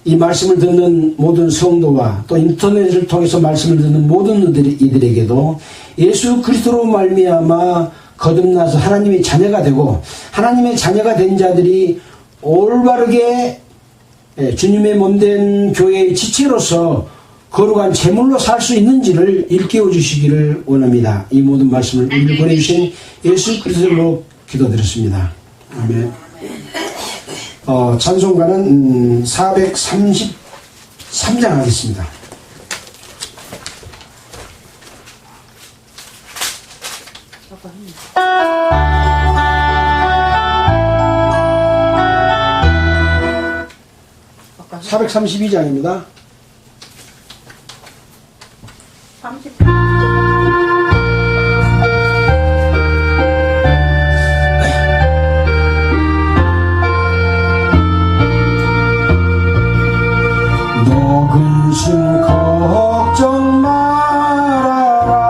이 말씀을 듣는 모든 성도와 또 인터넷을 통해서 말씀을 듣는 모든 이들에게도 예수 그리스도로 말미암아 거듭나서 하나님의 자녀가 되고 하나님의 자녀가 된 자들이 올바르게 주님의 몸된 교회의 지체로서 거룩한 제물로 살 수 있는지를 일깨워 주시기를 원합니다. 이 모든 말씀을 우리를 보내주신 예수 그리스도로 기도드렸습니다. 아멘. 찬송가는 433장 하겠습니다. (432장입니다) 30. 너 근심 걱정 말아라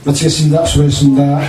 마치겠습니다. 수고하셨습니다.